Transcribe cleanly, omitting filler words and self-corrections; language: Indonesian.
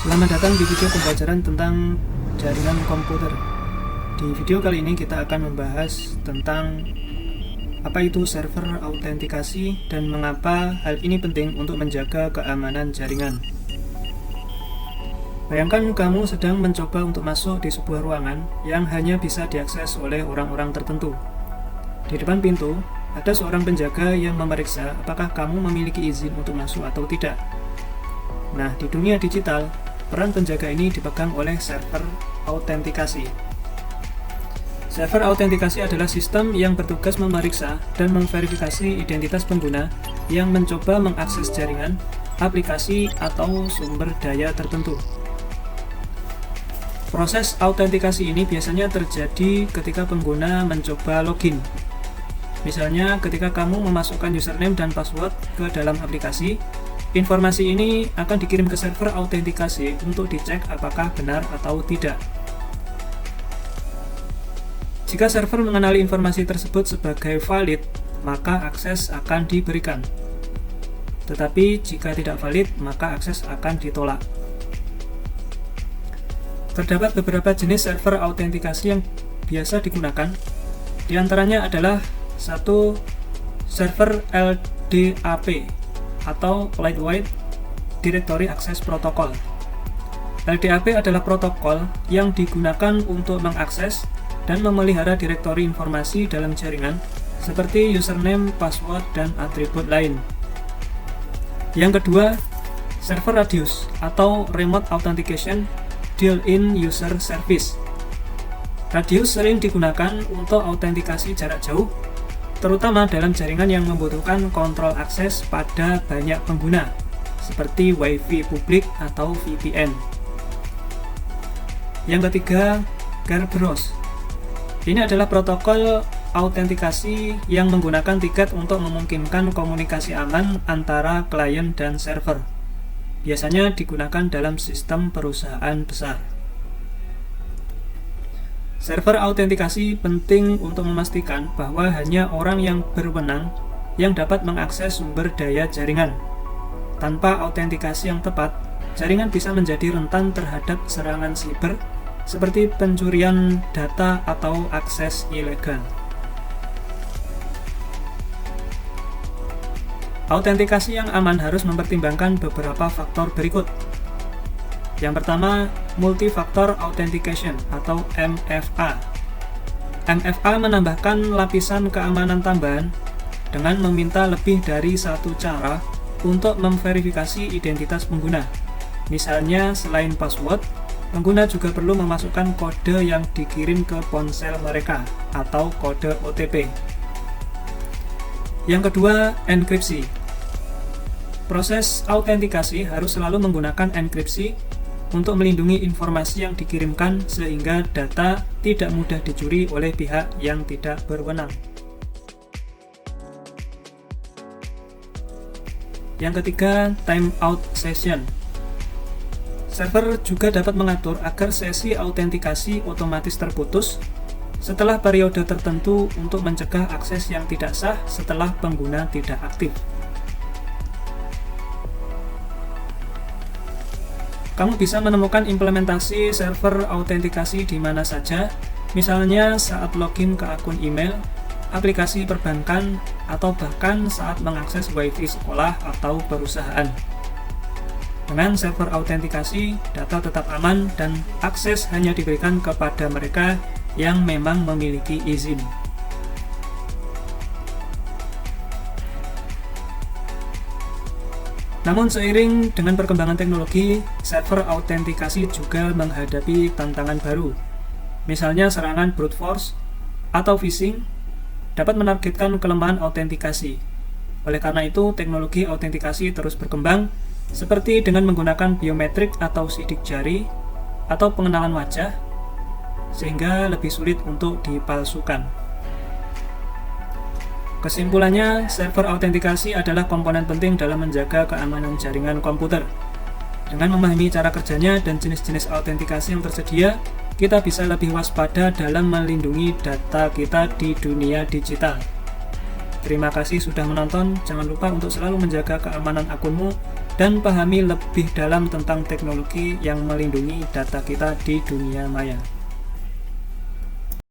Selamat datang di video pembelajaran tentang jaringan komputer. Di video kali ini kita akan membahas tentang apa itu server autentikasi dan mengapa hal ini penting untuk menjaga keamanan jaringan. Bayangkan kamu sedang mencoba untuk masuk di sebuah ruangan yang hanya bisa diakses oleh orang-orang tertentu. Di depan pintu, ada seorang penjaga yang memeriksa apakah kamu memiliki izin untuk masuk atau tidak. Nah, di dunia digital, peran penjaga ini dipegang oleh server autentikasi. Server autentikasi adalah sistem yang bertugas memeriksa dan memverifikasi identitas pengguna yang mencoba mengakses jaringan, aplikasi, atau sumber daya tertentu. Proses autentikasi ini biasanya terjadi ketika pengguna mencoba login. Misalnya, ketika kamu memasukkan username dan password ke dalam aplikasi, informasi ini akan dikirim ke server autentikasi untuk dicek apakah benar atau tidak. Jika server mengenali informasi tersebut sebagai valid, maka akses akan diberikan. Tetapi jika tidak valid, maka akses akan ditolak. Terdapat beberapa jenis server autentikasi yang biasa digunakan. Di antaranya adalah 1. Server LDAP atau Lightweight Directory Access Protocol. LDAP adalah protokol yang digunakan untuk mengakses dan memelihara direktori informasi dalam jaringan seperti username, password, dan atribut lain. Yang kedua, server Radius atau Remote Authentication Built-in User Service. Radius sering digunakan untuk autentikasi jarak jauh, terutama dalam jaringan yang membutuhkan kontrol akses pada banyak pengguna, seperti Wi-Fi publik atau VPN. Yang ketiga, Kerberos. Ini adalah protokol autentikasi yang menggunakan tiket untuk memungkinkan komunikasi aman antara klien dan server. Biasanya digunakan dalam sistem perusahaan besar. Server autentikasi penting untuk memastikan bahwa hanya orang yang berwenang yang dapat mengakses sumber daya jaringan. Tanpa autentikasi yang tepat, jaringan bisa menjadi rentan terhadap serangan siber seperti pencurian data atau akses ilegal. Autentikasi yang aman harus mempertimbangkan beberapa faktor berikut. Yang pertama, Multi-Factor Authentication atau MFA. MFA menambahkan lapisan keamanan tambahan dengan meminta lebih dari satu cara untuk memverifikasi identitas pengguna. Misalnya, selain password, pengguna juga perlu memasukkan kode yang dikirim ke ponsel mereka atau kode OTP. Yang kedua, enkripsi. Proses autentikasi harus selalu menggunakan enkripsi untuk melindungi informasi yang dikirimkan sehingga data tidak mudah dicuri oleh pihak yang tidak berwenang. Yang ketiga, timeout session. Server juga dapat mengatur agar sesi autentikasi otomatis terputus setelah periode tertentu untuk mencegah akses yang tidak sah setelah pengguna tidak aktif. Kamu bisa menemukan implementasi server autentikasi di mana saja, misalnya saat login ke akun email, aplikasi perbankan, atau bahkan saat mengakses Wi-Fi sekolah atau perusahaan. Dengan server autentikasi, data tetap aman dan akses hanya diberikan kepada mereka yang memang memiliki izin. Namun seiring dengan perkembangan teknologi, server autentikasi juga menghadapi tantangan baru. Misalnya serangan brute force atau phishing dapat menargetkan kelemahan autentikasi. Oleh karena itu, teknologi autentikasi terus berkembang, seperti dengan menggunakan biometrik atau sidik jari atau pengenalan wajah, sehingga lebih sulit untuk dipalsukan. Kesimpulannya, server autentikasi adalah komponen penting dalam menjaga keamanan jaringan komputer. Dengan memahami cara kerjanya dan jenis-jenis autentikasi yang tersedia, kita bisa lebih waspada dalam melindungi data kita di dunia digital. Terima kasih sudah menonton, jangan lupa untuk selalu menjaga keamanan akunmu dan pahami lebih dalam tentang teknologi yang melindungi data kita di dunia maya.